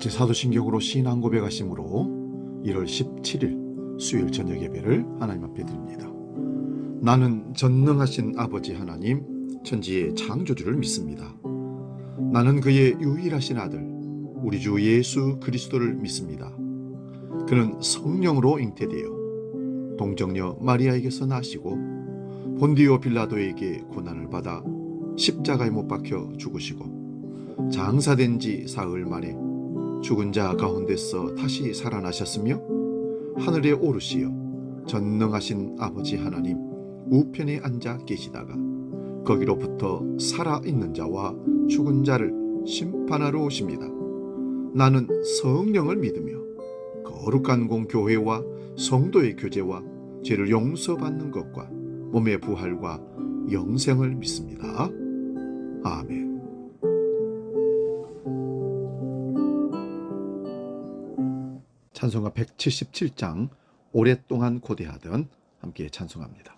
다시 사도신경으로 신앙 고백하심으로 1월 17일 수요일 저녁 예배를 하나님 앞에 드립니다. 나는 전능하신 아버지 하나님, 천지의 창조주를 믿습니다. 나는 그의 유일하신 아들, 우리 주 예수 그리스도를 믿습니다. 그는 성령으로 잉태되어 동정녀 마리아에게서 나시고 본디오 빌라도에게 고난을 받아 십자가에 못 박혀 죽으시고 장사된 지 사흘 만에 죽은 자 가운데서 다시 살아나셨으며 하늘에 오르시어 전능하신 아버지 하나님 우편에 앉아 계시다가 거기로부터 살아있는 자와 죽은 자를 심판하러 오십니다. 나는 성령을 믿으며 거룩한 공교회와 성도의 교제와 죄를 용서받는 것과 몸의 부활과 영생을 믿습니다. 아멘. 찬송가 177장 오랫동안 고대하던 함께 찬송합니다.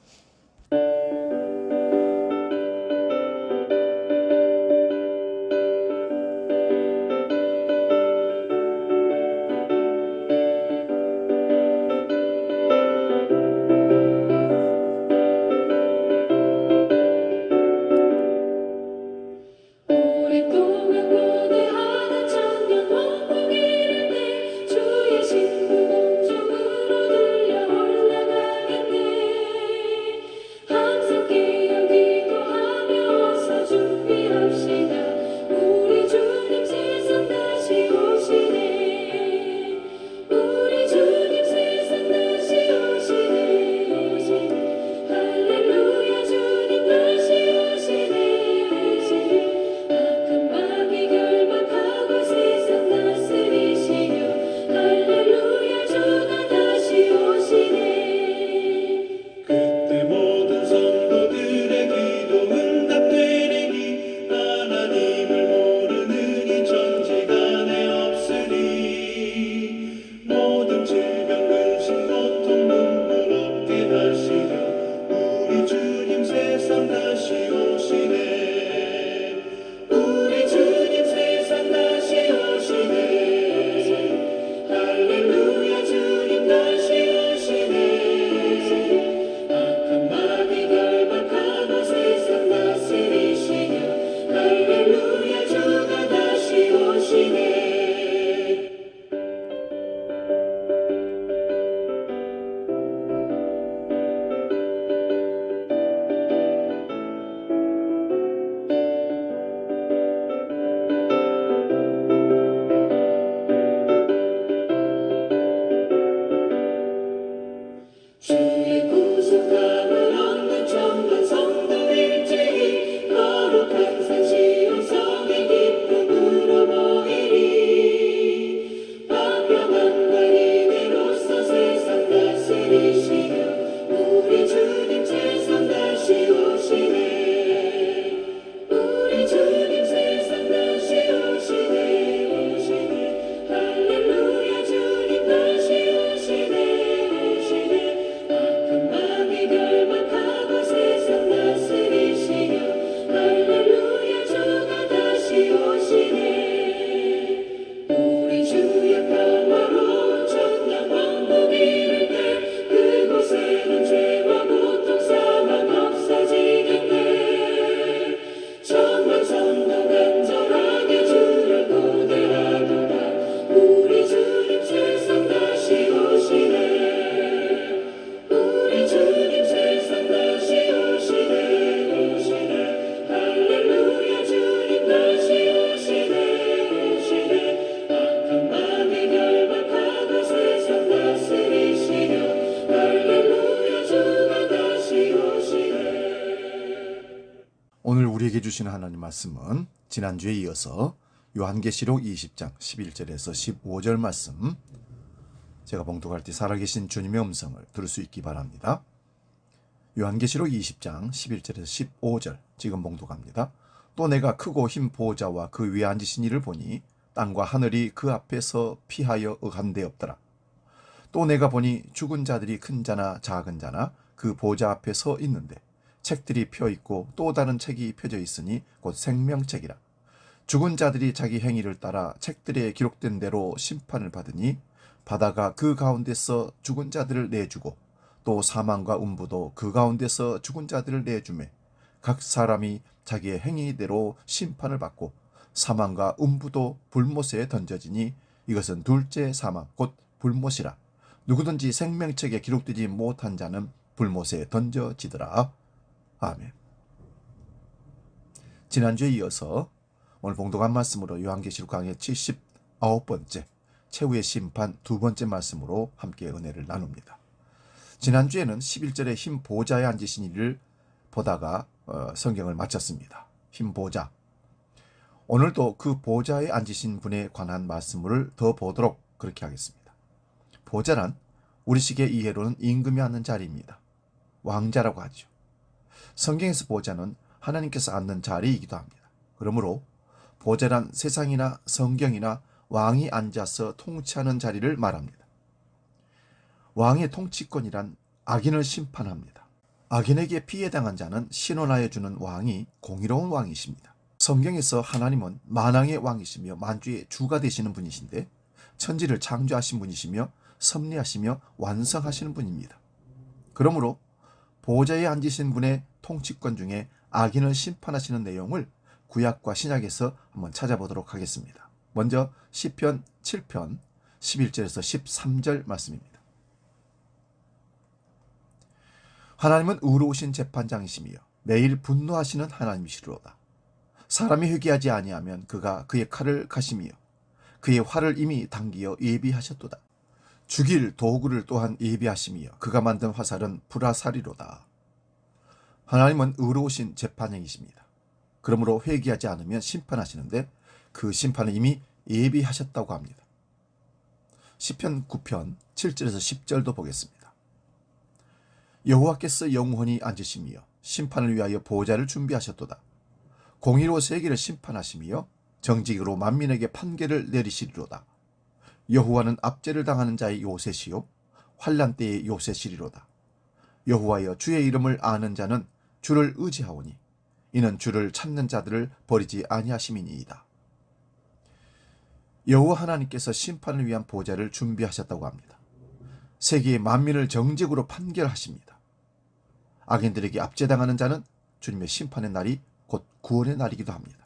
오늘 우리에게 주시는 하나님 말씀은 지난주에 이어서 요한계시록 20장 11절에서 15절 말씀, 제가 봉독할 때 살아계신 주님의 음성을 들을 수 있기 바랍니다. 요한계시록 20장 11절에서 15절 지금 봉독합니다. 또 내가 크고 흰 보좌와 그 위에 앉으신 이를 보니 땅과 하늘이 그 앞에서 피하여 한데 없더라. 또 내가 보니 죽은 자들이 큰 자나 작은 자나 그 보좌 앞에 서 있는데 책들이 펴 있고 또 다른 책이 펴져 있으니 곧 생명책이라. 죽은 자들이 자기 행위를 따라 책들에 기록된 대로 심판을 받으니 바다가 그 가운데서 죽은 자들을 내주고 또 사망과 음부도 그 가운데서 죽은 자들을 내주매 각 사람이 자기의 행위대로 심판을 받고 사망과 음부도 불못에 던져지니 이것은 둘째 사망 곧 불못이라. 누구든지 생명책에 기록되지 못한 자는 불못에 던져지더라. 아멘. 지난주에 이어서 오늘 봉독한 말씀으로 요한계시록 강의 79번째 최후의 심판 두 번째 말씀으로 함께 은혜를 나눕니다. 지난주에는 11절에 흰 보좌에 앉으신 이를 보다가 성경을 마쳤습니다. 흰 보좌. 오늘도 그 보좌에 앉으신 분에 관한 말씀을 더 보도록 그렇게 하겠습니다. 보좌란 우리식의 이해로는 임금이 앉는 자리입니다. 왕자라고 하죠. 성경에서 보좌는 하나님께서 앉는 자리이기도 합니다. 그러므로 보좌란 세상이나 성경이나 왕이 앉아서 통치하는 자리를 말합니다. 왕의 통치권이란 악인을 심판합니다. 악인에게 피해당한 자는 신원하여 주는 왕이 공의로운 왕이십니다. 성경에서 하나님은 만왕의 왕이시며 만주의 주가 되시는 분이신데 천지를 창조하신 분이시며 섭리하시며 완성하시는 분입니다. 그러므로 보좌에 앉으신 분의 통치권 중에 악인을 심판하시는 내용을 구약과 신약에서 한번 찾아보도록 하겠습니다. 먼저 시편 7편 11절에서 13절 말씀입니다. 하나님은 의로우신 재판장이시며 매일 분노하시는 하나님이시로다. 사람이 회개하지 아니하면 그가 그의 칼을 가시며 그의 활을 이미 당기어 예비하셨도다. 죽일 도구를 또한 예비하시며 그가 만든 화살은 불화살이로다. 하나님은 의로우신 재판장이십니다. 그러므로 회개하지 않으면 심판하시는데 그 심판을 이미 예비하셨다고 합니다. 시편 9편 7절에서 10절도 보겠습니다. 여호와께서 영원히 앉으시며 심판을 위하여 보좌를 준비하셨도다. 공의로 세계를 심판하시며 정직으로 만민에게 판결을 내리시리로다. 여호와는 압제를 당하는 자의 요새시요 환난 때의 요새시리로다. 여호와여 주의 이름을 아는 자는 주를 의지하오니 이는 주를 찾는 자들을 버리지 아니하심이니이다. 여호와 하나님께서 심판을 위한 보좌를 준비하셨다고 합니다. 세계의 만민을 정직으로 판결하십니다. 악인들에게 압제당하는 자는 주님의 심판의 날이 곧 구원의 날이기도 합니다.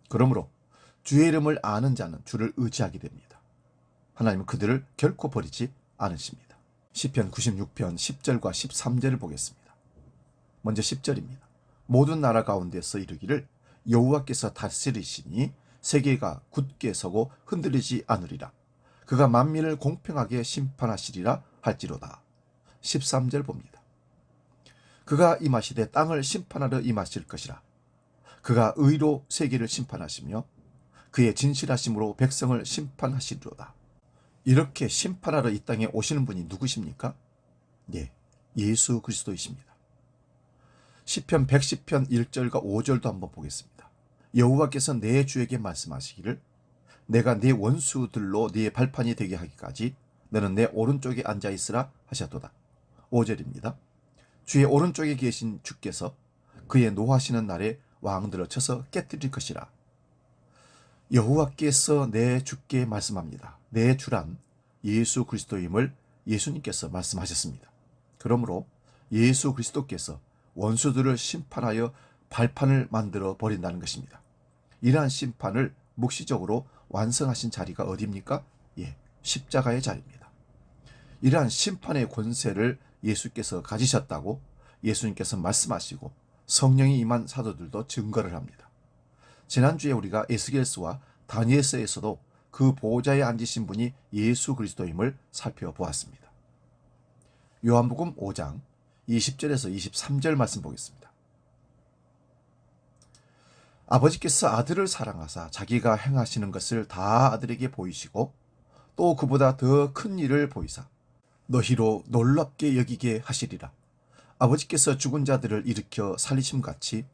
그러므로 주의 이름을 아는 자는 주를 의지하게 됩니다. 하나님은 그들을 결코 버리지 않으십니다. 시편 96편 10절과 13절을 보겠습니다. 먼저 10절입니다. 모든 나라 가운데서 이르기를 여호와께서 다스리시니 세계가 굳게 서고 흔들리지 않으리라. 그가 만민을 공평하게 심판하시리라 할지로다. 13절 봅니다. 그가 임하시되 땅을 심판하러 임하실 것이라. 그가 의로 세계를 심판하시며 그의 진실하심으로 백성을 심판하시리로다. 이렇게 심판하러 이 땅에 오시는 분이 누구십니까? 네, 예수 그리스도이십니다. 시편 110편 1절과 5절도 한번 보겠습니다. 여호와께서 내 주에게 말씀하시기를 내가 네 원수들로 네 발판이 되게 하기까지 너는 내 오른쪽에 앉아있으라 하셨도다. 5절입니다. 주의 오른쪽에 계신 주께서 그의 노하시는 날에 왕들을 쳐서 깨뜨릴 것이라. 여호와께서 내 주께 말씀합니다. 내 주란 예수 그리스도임을 예수님께서 말씀하셨습니다. 그러므로 예수 그리스도께서 원수들을 심판하여 발판을 만들어 버린다는 것입니다. 이러한 심판을 묵시적으로 완성하신 자리가 어디입니까? 예, 십자가의 자리입니다. 이러한 심판의 권세를 예수께서 가지셨다고 예수님께서 말씀하시고 성령이 임한 사도들도 증거를 합니다. 지난주에 우리가 에스겔서와 다니엘서에서도 그 보좌에 앉으신 분이 예수 그리스도임을 살펴보았습니다. 요한복음 5장 20절에서 23절 말씀 보겠습니다. 아버지께서 아들을 사랑하사 자기가 행하시는 것을 다 아들에게 보이시고 또 그보다 더 큰 일을 보이사 너희로 놀랍게 여기게 하시리라. 아버지께서 죽은 자들을 일으켜 살리심같이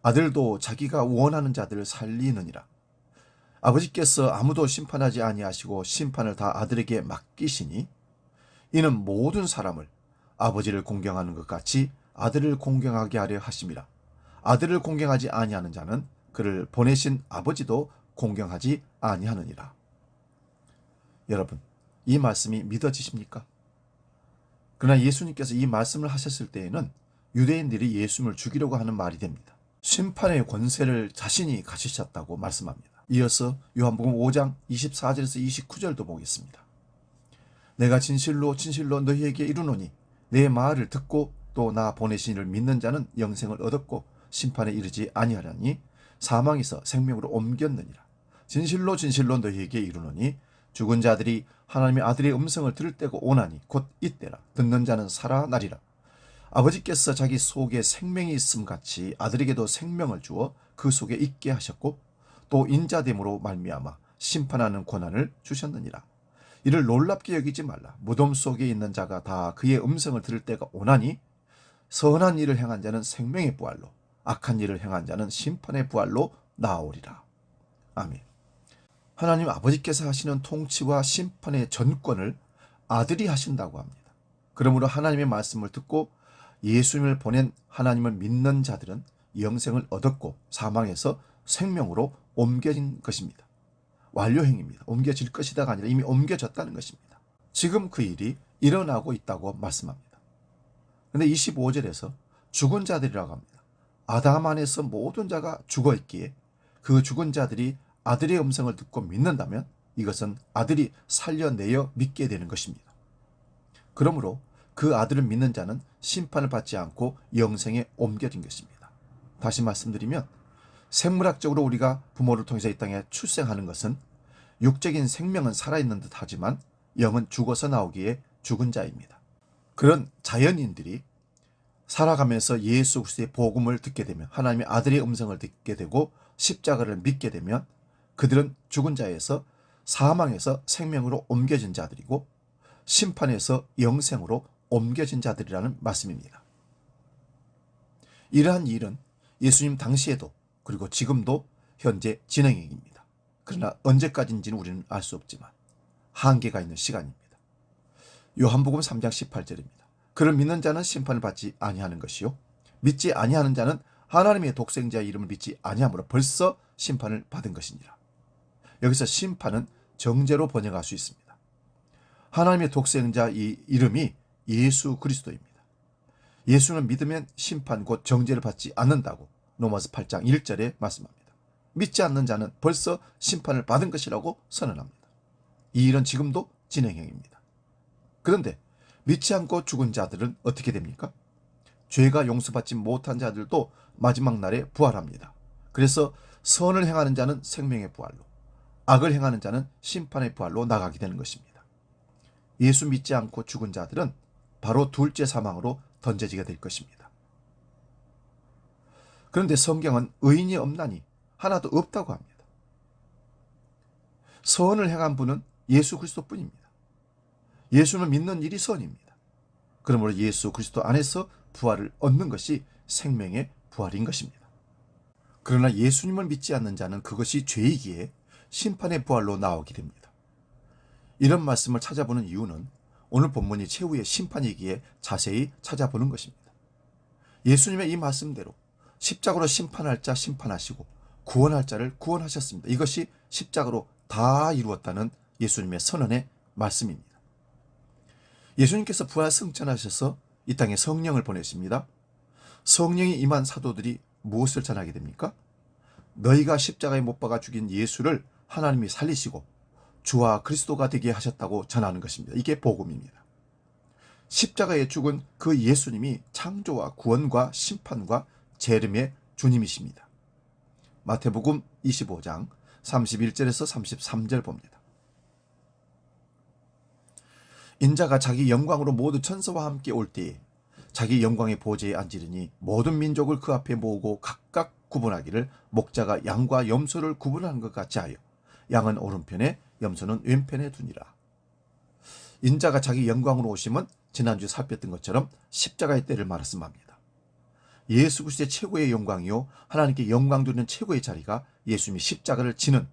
아들도 자기가 원하는 자들을 살리느니라. 아버지께서 아무도 심판하지 아니하시고 심판을 다 아들에게 맡기시니 이는 모든 사람을 아버지를 공경하는 것 같이 아들을 공경하게 하려 하심이라. 아들을 공경하지 아니하는 자는 그를 보내신 아버지도 공경하지 아니하느니라. 여러분, 이 말씀이 믿어지십니까? 그러나 예수님께서 이 말씀을 하셨을 때에는 유대인들이 예수님을 죽이려고 하는 말이 됩니다. 심판의 권세를 자신이 가지셨다고 말씀합니다. 이어서 요한복음 5장 24절에서 29절도 보겠습니다. 내가 진실로 진실로 너희에게 이르노니 내 말을 듣고 또 나 보내신 이를 믿는 자는 영생을 얻었고 심판에 이르지 아니하려니 사망에서 생명으로 옮겼느니라. 진실로 진실로 너희에게 이르노니 죽은 자들이 하나님의 아들의 음성을 들을 때가 오나니 곧 이때라. 듣는 자는 살아나리라. 아버지께서 자기 속에 생명이 있음 같이 아들에게도 생명을 주어 그 속에 있게 하셨고 또 인자됨으로 말미암아 심판하는 권한을 주셨느니라. 이를 놀랍게 여기지 말라. 무덤 속에 있는 자가 다 그의 음성을 들을 때가 오나니 선한 일을 행한 자는 생명의 부활로 악한 일을 행한 자는 심판의 부활로 나아오리라. 아멘. 하나님 아버지께서 하시는 통치와 심판의 전권을 아들이 하신다고 합니다. 그러므로 하나님의 말씀을 듣고 예수님을 보낸 하나님을 믿는 자들은 영생을 얻었고 사망에서 생명으로 옮겨진 것입니다. 완료행입니다. 옮겨질 것이다가 아니라 이미 옮겨졌다는 것입니다. 지금 그 일이 일어나고 있다고 말씀합니다. 그런데 25절에서 죽은 자들이라고 합니다. 아담 안에서 모든 자가 죽어 있기에 그 죽은 자들이 아들의 음성을 듣고 믿는다면 이것은 아들이 살려내어 믿게 되는 것입니다. 그러므로 그 아들을 믿는 자는 심판을 받지 않고 영생에 옮겨진 것입니다. 다시 말씀드리면 생물학적으로 우리가 부모를 통해서 이 땅에 출생하는 것은 육적인 생명은 살아있는 듯 하지만 영은 죽어서 나오기에 죽은 자입니다. 그런 자연인들이 살아가면서 예수 그리스도의 복음을 듣게 되면 하나님의 아들의 음성을 듣게 되고 십자가를 믿게 되면 그들은 죽은 자에서 사망에서 생명으로 옮겨진 자들이고 심판에서 영생으로 옮겨진 자들이라는 말씀입니다. 이러한 일은 예수님 당시에도 그리고 지금도 현재 진행형입니다. 그러나 언제까지인지는 우리는 알 수 없지만 한계가 있는 시간입니다. 요한복음 3장 18절입니다. 그를 믿는 자는 심판을 받지 아니하는 것이요 믿지 아니하는 자는 하나님의 독생자의 이름을 믿지 아니함으로 벌써 심판을 받은 것이니라. 여기서 심판은 정죄로 번역할 수 있습니다. 하나님의 독생자 이 이름이 예수 그리스도입니다. 예수는 믿으면 심판 곧 정죄를 받지 않는다고 로마서 8장 1절에 말씀합니다. 믿지 않는 자는 벌써 심판을 받은 것이라고 선언합니다. 이 일은 지금도 진행형입니다. 그런데 믿지 않고 죽은 자들은 어떻게 됩니까? 죄가 용서받지 못한 자들도 마지막 날에 부활합니다. 그래서 선을 행하는 자는 생명의 부활로, 악을 행하는 자는 심판의 부활로 나가게 되는 것입니다. 예수 믿지 않고 죽은 자들은 바로 둘째 사망으로 던져지게 될 것입니다. 그런데 성경은 의인이 없나니 하나도 없다고 합니다. 선을 행한 분은 예수 그리스도뿐입니다. 예수는 믿는 일이 선입니다. 그러므로 예수 그리스도 안에서 부활을 얻는 것이 생명의 부활인 것입니다. 그러나 예수님을 믿지 않는 자는 그것이 죄이기에 심판의 부활로 나오게 됩니다. 이런 말씀을 찾아보는 이유는 오늘 본문이 최후의 심판이기에 자세히 찾아보는 것입니다. 예수님의 이 말씀대로 십자가로 심판할 자 심판하시고 구원할 자를 구원하셨습니다. 이것이 십자가로 다 이루었다는 예수님의 선언의 말씀입니다. 예수님께서 부활 승천하셔서 이 땅에 성령을 보내십니다. 성령이 임한 사도들이 무엇을 전하게 됩니까? 너희가 십자가에 못 박아 죽인 예수를 하나님이 살리시고 주와 그리스도가 되게 하셨다고 전하는 것입니다. 이게 복음입니다. 십자가에 죽은 그 예수님이 창조와 구원과 심판과 재림의 주님이십니다. 마태복음 25장 31절에서 33절 봅니다. 인자가 자기 영광으로 모두 천사와 함께 올 때에 자기 영광의 보좌에 앉으리니 모든 민족을 그 앞에 모으고 각각 구분하기를 목자가 양과 염소를 구분하는 것 같이 하여 양은 오른편에 염소는 왼편에 두니라. 인자가 자기 영광으로 오심은 지난주 살폈던 것처럼 십자가의 때를 말씀합니다. 예수 그리스도의 최고의 영광이요 하나님께 영광 드리는 최고의 자리가 예수님이 십자가를 지는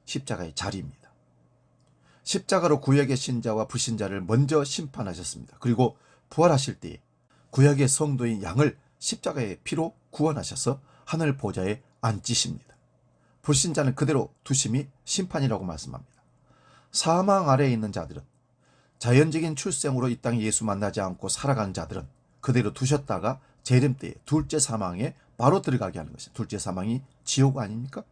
십자가의 자리입니다. 십자가로 구약의 신자와 불신자를 먼저 심판하셨습니다. 그리고 부활하실 때에 구약의 성도인 양을 십자가의 피로 구원하셔서 하늘 보좌에 앉히십니다. 불신자는 그대로 두심이 심판이라고 말씀합니다. 사망 아래에 있는 자들은, 자연적인 출생으로 이 땅에 예수 만나지 않고 살아가는 자들은 그대로 두셨다가 재림 때에 둘째 사망에 바로 들어가게 하는 것이, 둘째 사망이 지옥 아닙니까?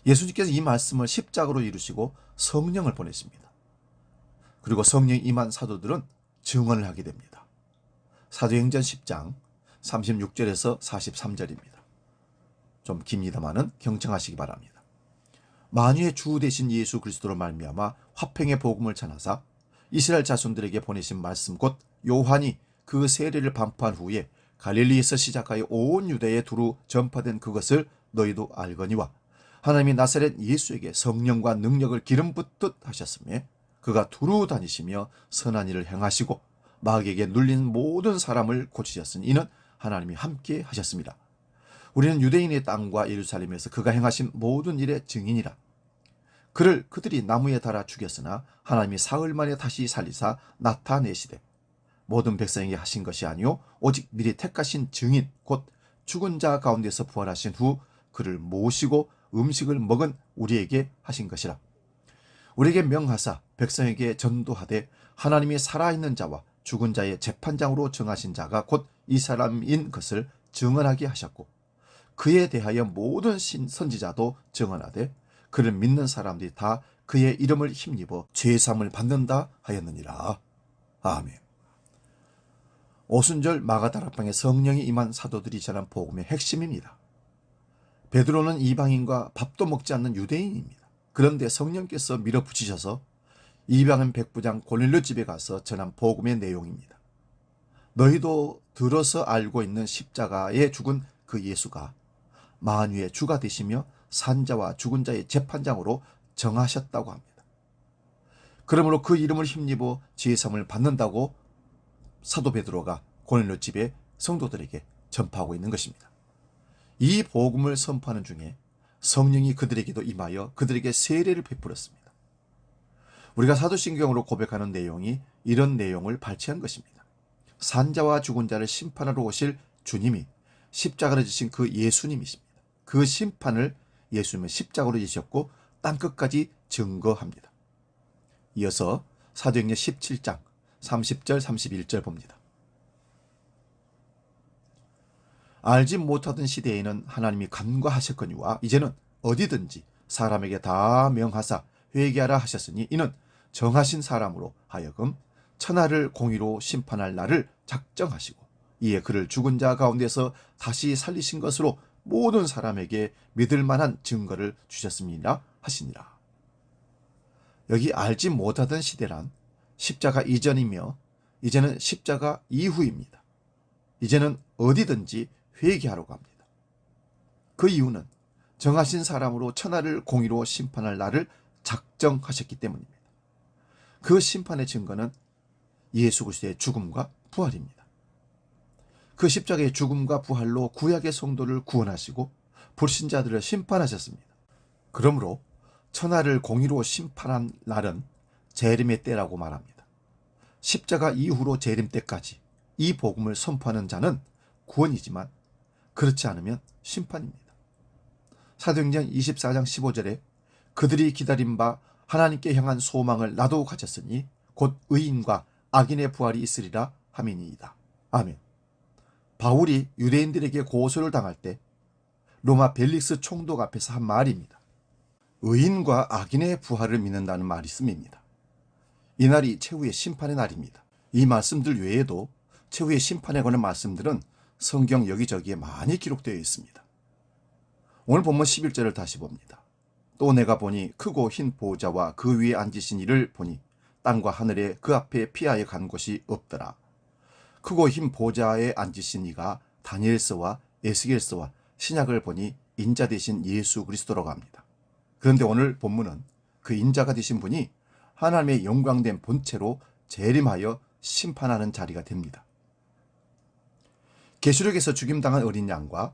예수님께서 이 말씀을 십자가로 이루시고 성령을 보내십니다. 그리고 성령이 임한 사도들은 증언을 하게 됩니다. 사도행전 10장 36절에서 43절입니다. 좀 깁니다마는 경청하시기 바랍니다. 만유의 주 되신 예수 그리스도로 말미암아 화평의 복음을 전하사 이스라엘 자손들에게 보내신 말씀 곧 요한이 그 세례를 반포한 후에 갈릴리에서 시작하여 온 유대에 두루 전파된 그것을 너희도 알거니와 하나님이 나사렛 예수에게 성령과 능력을 기름 붓듯 하셨으며 그가 두루 다니시며 선한 일을 행하시고 마귀에게 눌린 모든 사람을 고치셨으니 이는 하나님이 함께 하셨습니다. 우리는 유대인의 땅과 예루살렘에서 그가 행하신 모든 일의 증인이라. 그를 그들이 나무에 달아 죽였으나 하나님이 사흘 만에 다시 살리사 나타내시되 모든 백성에게 하신 것이 아니요 오직 미리 택하신 증인 곧 죽은 자 가운데서 부활하신 후 그를 모시고 음식을 먹은 우리에게 하신 것이라. 우리에게 명하사 백성에게 전도하되 하나님이 살아있는 자와 죽은 자의 재판장으로 정하신 자가 곧 이 사람인 것을 증언하게 하셨고 그에 대하여 모든 선지자도 증언하되 그를 믿는 사람들이 다 그의 이름을 힘입어 죄사함을 받는다 하였느니라. 아멘. 오순절 마가다락방에 성령이 임한 사도들이 전한 복음의 핵심입니다. 베드로는 이방인과 밥도 먹지 않는 유대인입니다. 그런데 성령께서 밀어붙이셔서 이방인 백부장 고넬료 집에 가서 전한 복음의 내용입니다. 너희도 들어서 알고 있는 십자가에 죽은 그 예수가 만유의 주가 되시며 산자와 죽은 자의 재판장으로 정하셨다고 합니다. 그러므로 그 이름을 힘입어 죄사함을 받는다고 사도 베드로가 고넬료 집의 성도들에게 전파하고 있는 것입니다. 이 복음을 선포하는 중에 성령이 그들에게도 임하여 그들에게 세례를 베풀었습니다. 우리가 사도신경으로 고백하는 내용이 이런 내용을 발췌한 것입니다. 산자와 죽은 자를 심판하러 오실 주님이 십자가를 지신 그 예수님이십니다. 그 심판을 예수님은 십자가로 지셨고 땅끝까지 증거합니다. 이어서 사도행전 17장 30절 31절 봅니다. 알지 못하던 시대에는 하나님이 간과하셨거니와 이제는 어디든지 사람에게 다 명하사 회개하라 하셨으니 이는 정하신 사람으로 하여금 천하를 공의로 심판할 날을 작정하시고 이에 그를 죽은 자 가운데서 다시 살리신 것으로 모든 사람에게 믿을 만한 증거를 주셨습니다 하시니라. 여기 알지 못하던 시대란 십자가 이전이며 이제는 십자가 이후입니다. 이제는 어디든지 회개하라고 합니다. 그 이유는 정하신 사람으로 천하를 공의로 심판할 날을 작정하셨기 때문입니다. 그 심판의 증거는 예수 그리스도의 죽음과 부활입니다. 그 십자가의 죽음과 부활로 구약의 성도를 구원하시고 불신자들을 심판하셨습니다. 그러므로 천하를 공의로 심판한 날은 재림의 때라고 말합니다. 십자가 이후로 재림 때까지 이 복음을 선포하는 자는 구원이지만 그렇지 않으면 심판입니다. 사도행전 24장 15절에 그들이 기다린 바 하나님께 향한 소망을 나도 가졌으니 곧 의인과 악인의 부활이 있으리라 함이니이다. 아멘. 바울이 유대인들에게 고소를 당할 때 로마 벨릭스 총독 앞에서 한 말입니다. 의인과 악인의 부활을 믿는다는 말이 있습니다. 이날이 최후의 심판의 날입니다. 이 말씀들 외에도 최후의 심판에 관한 말씀들은 성경 여기저기에 많이 기록되어 있습니다. 오늘 본문 11절을 다시 봅니다. 또 내가 보니 크고 흰 보좌와 그 위에 앉으신 이를 보니 땅과 하늘에 그 앞에 피하여 간 곳이 없더라. 크고 흰 보좌에 앉으신 이가 다니엘서와 에스겔서와 신약을 보니 인자 되신 예수 그리스도라고 합니다. 그런데 오늘 본문은 그 인자가 되신 분이 하나님의 영광된 본체로 재림하여 심판하는 자리가 됩니다. 계시록에서 죽임당한 어린 양과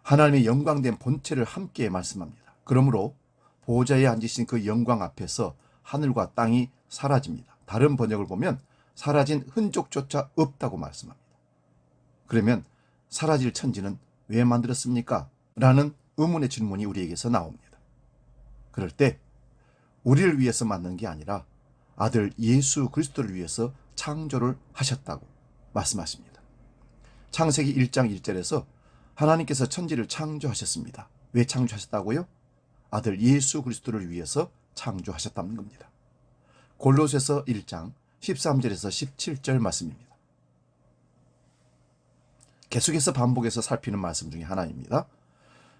하나님의 영광된 본체를 함께 말씀합니다. 그러므로 보좌에 앉으신 그 영광 앞에서 하늘과 땅이 사라집니다. 다른 번역을 보면 사라진 흔적조차 없다고 말씀합니다. 그러면 사라질 천지는 왜 만들었습니까? 라는 의문의 질문이 우리에게서 나옵니다. 그럴 때 우리를 위해서 만든 게 아니라 아들 예수 그리스도를 위해서 창조를 하셨다고 말씀하십니다. 창세기 1장 1절에서 하나님께서 천지를 창조하셨습니다. 왜 창조하셨다고요? 아들 예수 그리스도를 위해서 창조하셨다는 겁니다. 골로새서 1장 13절에서 17절 말씀입니다. 계속해서 반복해서 살피는 말씀 중에 하나입니다.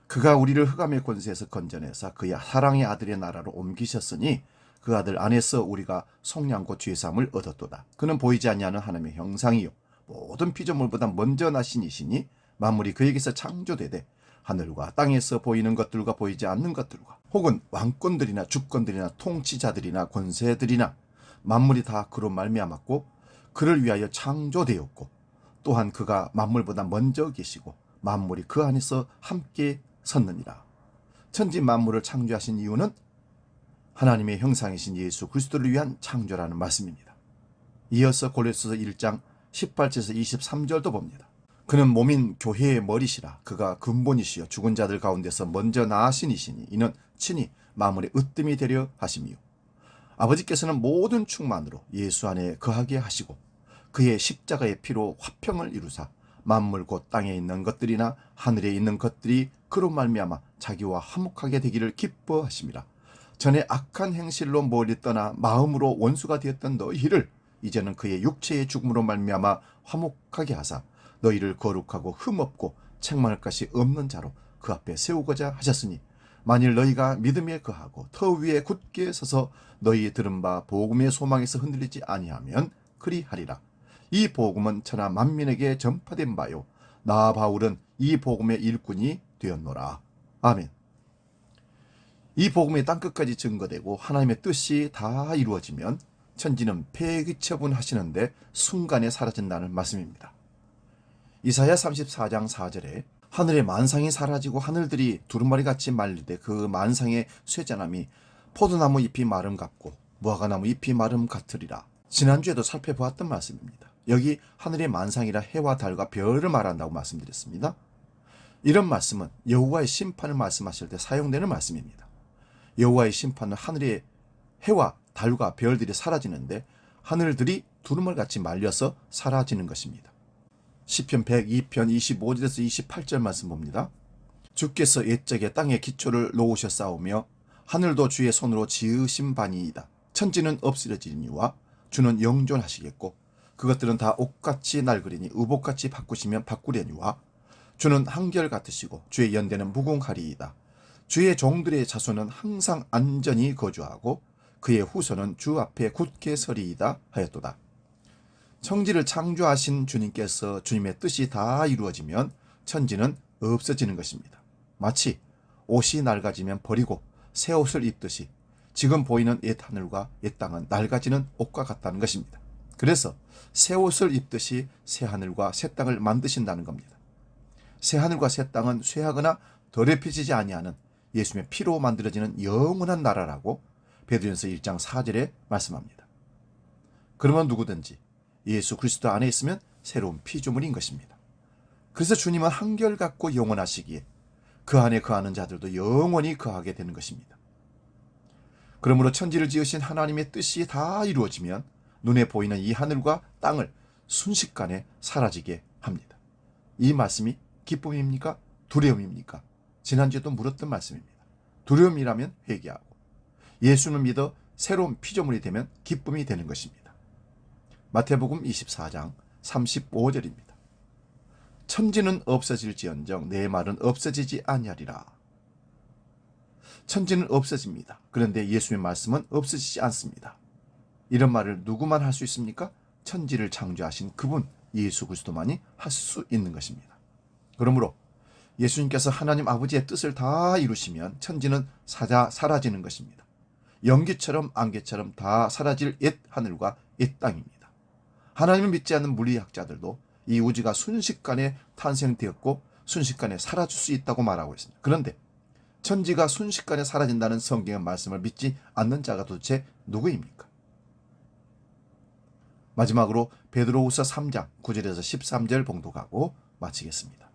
그가 우리를 흑암의 권세에서 건져내사 그의 사랑의 아들의 나라로 옮기셨으니 그 아들 안에서 우리가 속량과 죄사함을 얻었도다. 그는 보이지 아니하는 하나님의 형상이요 모든 피조물보다 먼저 나신 이시니 만물이 그에게서 창조되되 하늘과 땅에서 보이는 것들과 보이지 않는 것들과 혹은 왕권들이나 주권들이나 통치자들이나 권세들이나 만물이 다 그로 말미암았고 그를 위하여 창조되었고 또한 그가 만물보다 먼저 계시고 만물이 그 안에서 함께 섰느니라. 천지 만물을 창조하신 이유는 하나님의 형상이신 예수 그리스도를 위한 창조라는 말씀입니다. 이어서 골로새서 1장 18절에서 23절도 봅니다. 그는 몸인 교회의 머리시라. 그가 근본이시여 죽은 자들 가운데서 먼저 나으신 이시니 이는 친히 만물의 으뜸이 되려 하심이요 아버지께서는 모든 충만으로 예수 안에 거하게 하시고 그의 십자가의 피로 화평을 이루사 만물 곧 땅에 있는 것들이나 하늘에 있는 것들이 그로 말미암아 자기와 화목하게 되기를 기뻐하심이라. 전에 악한 행실로 멀리 떠나 마음으로 원수가 되었던 너희를 이제는 그의 육체의 죽음으로 말미암아 화목하게 하사 너희를 거룩하고 흠없고 책망할 것이 없는 자로 그 앞에 세우고자 하셨으니 만일 너희가 믿음에 거하고 터 위에 굳게 서서 너희 들은 바 복음의 소망에서 흔들리지 아니하면 그리하리라. 이 복음은 천하 만민에게 전파된 바요 나 바울은 이 복음의 일꾼이 되었노라. 아멘. 이 복음이 땅끝까지 증거되고 하나님의 뜻이 다 이루어지면 천지는 폐기처분하시는데 순간에 사라진다는 말씀입니다. 이사야 34장 4절에 하늘의 만상이 사라지고 하늘들이 두루마리같이 말리되 그 만상의 쇠잔함이 포도나무 잎이 마름 같고 무화과나무 잎이 마름 같으리라. 지난주에도 살펴보았던 말씀입니다. 여기 하늘의 만상이라 해와 달과 별을 말한다고 말씀드렸습니다. 이런 말씀은 여호와의 심판을 말씀하실 때 사용되는 말씀입니다. 여호와의 심판은 하늘의 해와 달과 별들이 사라지는데 하늘들이 두루마리같이 말려서 사라지는 것입니다. 시편 102편 25절에서 28절 말씀 봅니다. 주께서 옛적에 땅에 기초를 놓으셨사오며 하늘도 주의 손으로 지으신 바니이다. 천지는 없어지니와 주는 영존하시겠고 그것들은 다 옷같이 낡으리니 의복같이 바꾸시면 바꾸려니와 주는 한결같으시고 주의 연대는 무궁하리이다. 주의 종들의 자손은 항상 안전히 거주하고 그의 후손은 주 앞에 굳게 서리이다 하였도다. 천지를 창조하신 주님께서 주님의 뜻이 다 이루어지면 천지는 없어지는 것입니다. 마치 옷이 낡아지면 버리고 새 옷을 입듯이 지금 보이는 옛 하늘과 옛 땅은 낡아지는 옷과 같다는 것입니다. 그래서 새 옷을 입듯이 새 하늘과 새 땅을 만드신다는 겁니다. 새 하늘과 새 땅은 쇠하거나 더럽혀지지 아니하는 예수님의 피로 만들어지는 영원한 나라라고 베드로전서 1장 4절에 말씀합니다. 그러면 누구든지 예수 그리스도 안에 있으면 새로운 피조물인 것입니다. 그래서 주님은 한결같고 영원하시기에 그 안에 거하는 자들도 영원히 거하게 되는 것입니다. 그러므로 천지를 지으신 하나님의 뜻이 다 이루어지면 눈에 보이는 이 하늘과 땅을 순식간에 사라지게 합니다. 이 말씀이 기쁨입니까? 두려움입니까? 지난주에도 물었던 말씀입니다. 두려움이라면 회개하고 예수를 믿어 새로운 피조물이 되면 기쁨이 되는 것입니다. 마태복음 24장 35절입니다. 천지는 없어질지언정 내 말은 없어지지 아니하리라. 천지는 없어집니다. 그런데 예수의 말씀은 없어지지 않습니다. 이런 말을 누구만 할 수 있습니까? 천지를 창조하신 그분 예수 그리스도만이 할 수 있는 것입니다. 그러므로 예수님께서 하나님 아버지의 뜻을 다 이루시면 천지는 사라지는 것입니다. 연기처럼 안개처럼 다 사라질 옛 하늘과 옛 땅입니다. 하나님을 믿지 않는 물리학자들도 이 우주가 순식간에 탄생되었고 순식간에 사라질 수 있다고 말하고 있습니다. 그런데 천지가 순식간에 사라진다는 성경의 말씀을 믿지 않는 자가 도대체 누구입니까? 마지막으로 베드로후서 3장 9절에서 13절 봉독하고 마치겠습니다.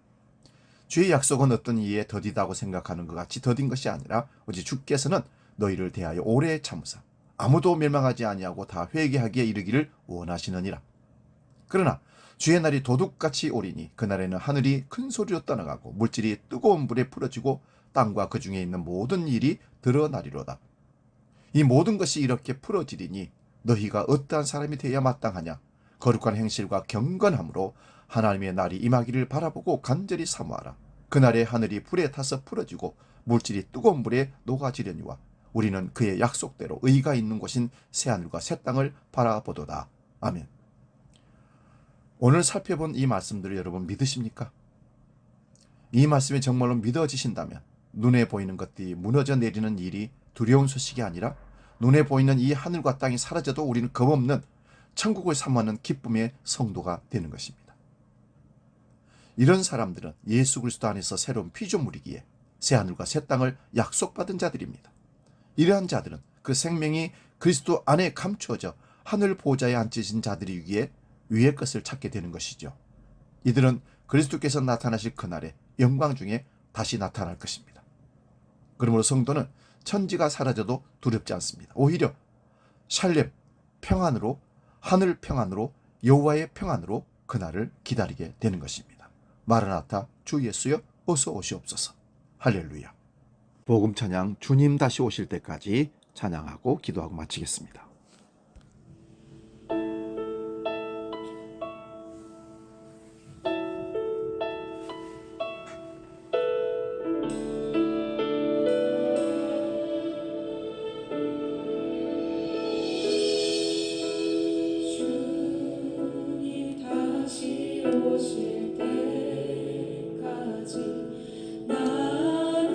주의 약속은 어떤 이에 더디다고 생각하는 것 같이 더딘 것이 아니라 오직 주께서는 너희를 대하여 오래 참으사 아무도 멸망하지 아니하고 다 회개하기에 이르기를 원하시느니라. 그러나 주의 날이 도둑같이 오리니 그날에는 하늘이 큰 소리로 떠나가고 물질이 뜨거운 불에 풀어지고 땅과 그 중에 있는 모든 일이 드러나리로다. 이 모든 것이 이렇게 풀어지리니 너희가 어떠한 사람이 되어야 마땅하냐? 거룩한 행실과 경건함으로 하나님의 날이 임하기를 바라보고 간절히 사모하라. 그날에 하늘이 불에 타서 풀어지고 물질이 뜨거운 불에 녹아지려니와 우리는 그의 약속대로 의가 있는 곳인 새하늘과 새 땅을 바라보도다. 아멘. 오늘 살펴본 이 말씀들을 여러분 믿으십니까? 이 말씀이 정말로 믿어지신다면 눈에 보이는 것들이 무너져 내리는 일이 두려운 소식이 아니라 눈에 보이는 이 하늘과 땅이 사라져도 우리는 겁없는 천국을 사모하는 기쁨의 성도가 되는 것입니다. 이런 사람들은 예수 그리스도 안에서 새로운 피조물이기에 새하늘과 새 땅을 약속받은 자들입니다. 이러한 자들은 그 생명이 그리스도 안에 감추어져 하늘 보좌에 앉으신 자들이기에 위의 것을 찾게 되는 것이죠. 이들은 그리스도께서 나타나실 그날에 영광 중에 다시 나타날 것입니다. 그러므로 성도는 천지가 사라져도 두렵지 않습니다. 오히려 샬렘 평안으로, 하늘 평안으로, 여호와의 평안으로 그날을 기다리게 되는 것입니다. 마라나타 주 예수여 어서 오시옵소서. 할렐루야. 복음 찬양 주님 다시 오실 때까지 찬양하고 기도하고 마치겠습니다. 오실 때까지 나는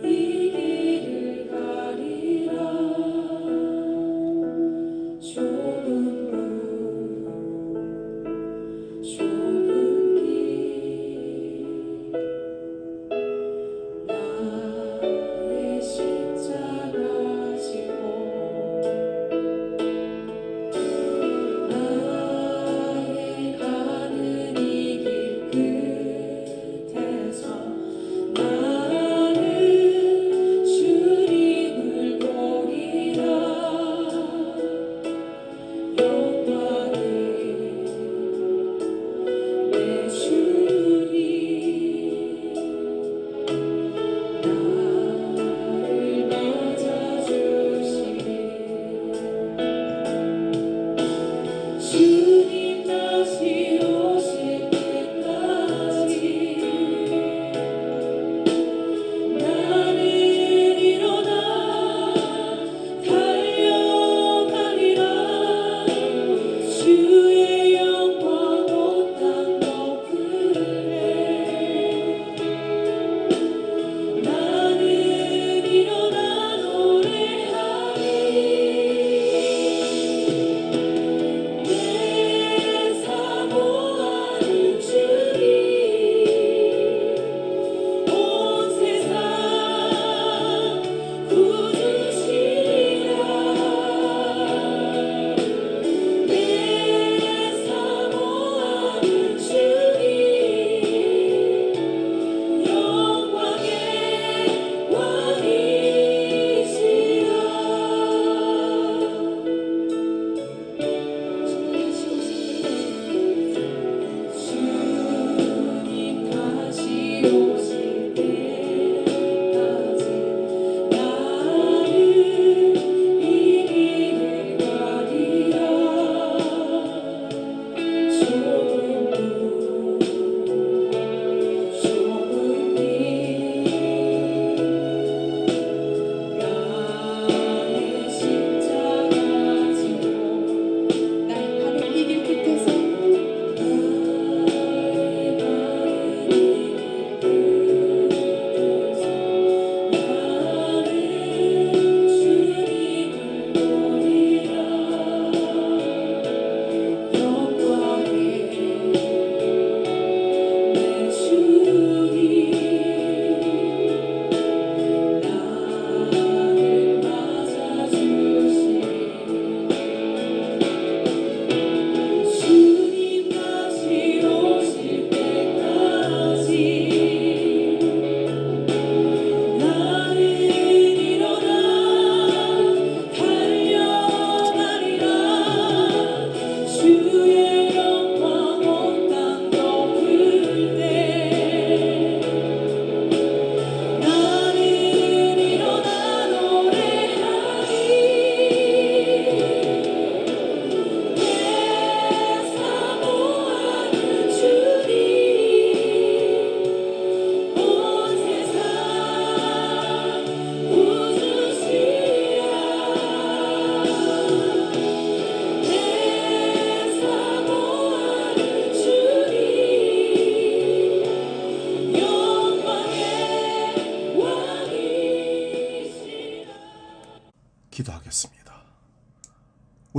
이 길을 가리라. 좁은 길 나의 십자가 지고 나의 가는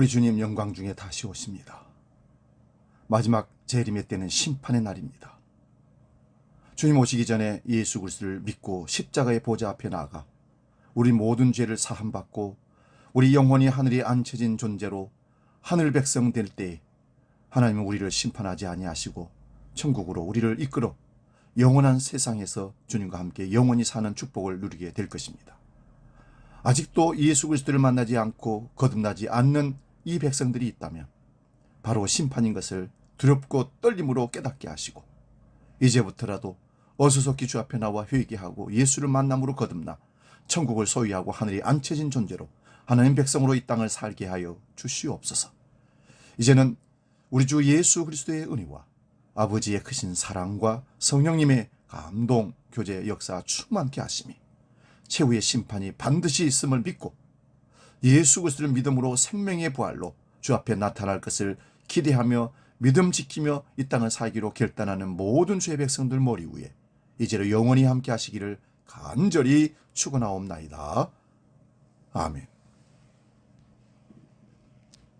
우리 주님 영광 중에 다시 오십니다. 마지막 재림의 때는 심판의 날입니다. 주님 오시기 전에 예수 그리스도를 믿고 십자가의 보좌 앞에 나아가 우리 모든 죄를 사함받고 우리 영혼이 하늘에 앉혀진 존재로 하늘 백성 될 때에 하나님은 우리를 심판하지 아니하시고 천국으로 우리를 이끌어 영원한 세상에서 주님과 함께 영원히 사는 축복을 누리게 될 것입니다. 아직도 예수 그리스도를 만나지 않고 거듭나지 않는 이 백성들이 있다면 바로 심판인 것을 두렵고 떨림으로 깨닫게 하시고 이제부터라도 어수선히 주 앞에 나와 회개하고 예수를 만남으로 거듭나 천국을 소유하고 하늘에 앉혀진 존재로 하나님 백성으로 이 땅을 살게 하여 주시옵소서. 이제는 우리 주 예수 그리스도의 은혜와 아버지의 크신 사랑과 성령님의 감동, 교제 역사 충만케 하심이 최후의 심판이 반드시 있음을 믿고 예수 그리스도를 믿음으로 생명의 부활로 주 앞에 나타날 것을 기대하며 믿음 지키며 이 땅을 살기로 결단하는 모든 주의 백성들 머리 위에 이제로 영원히 함께 하시기를 간절히 축원하옵나이다. 아멘.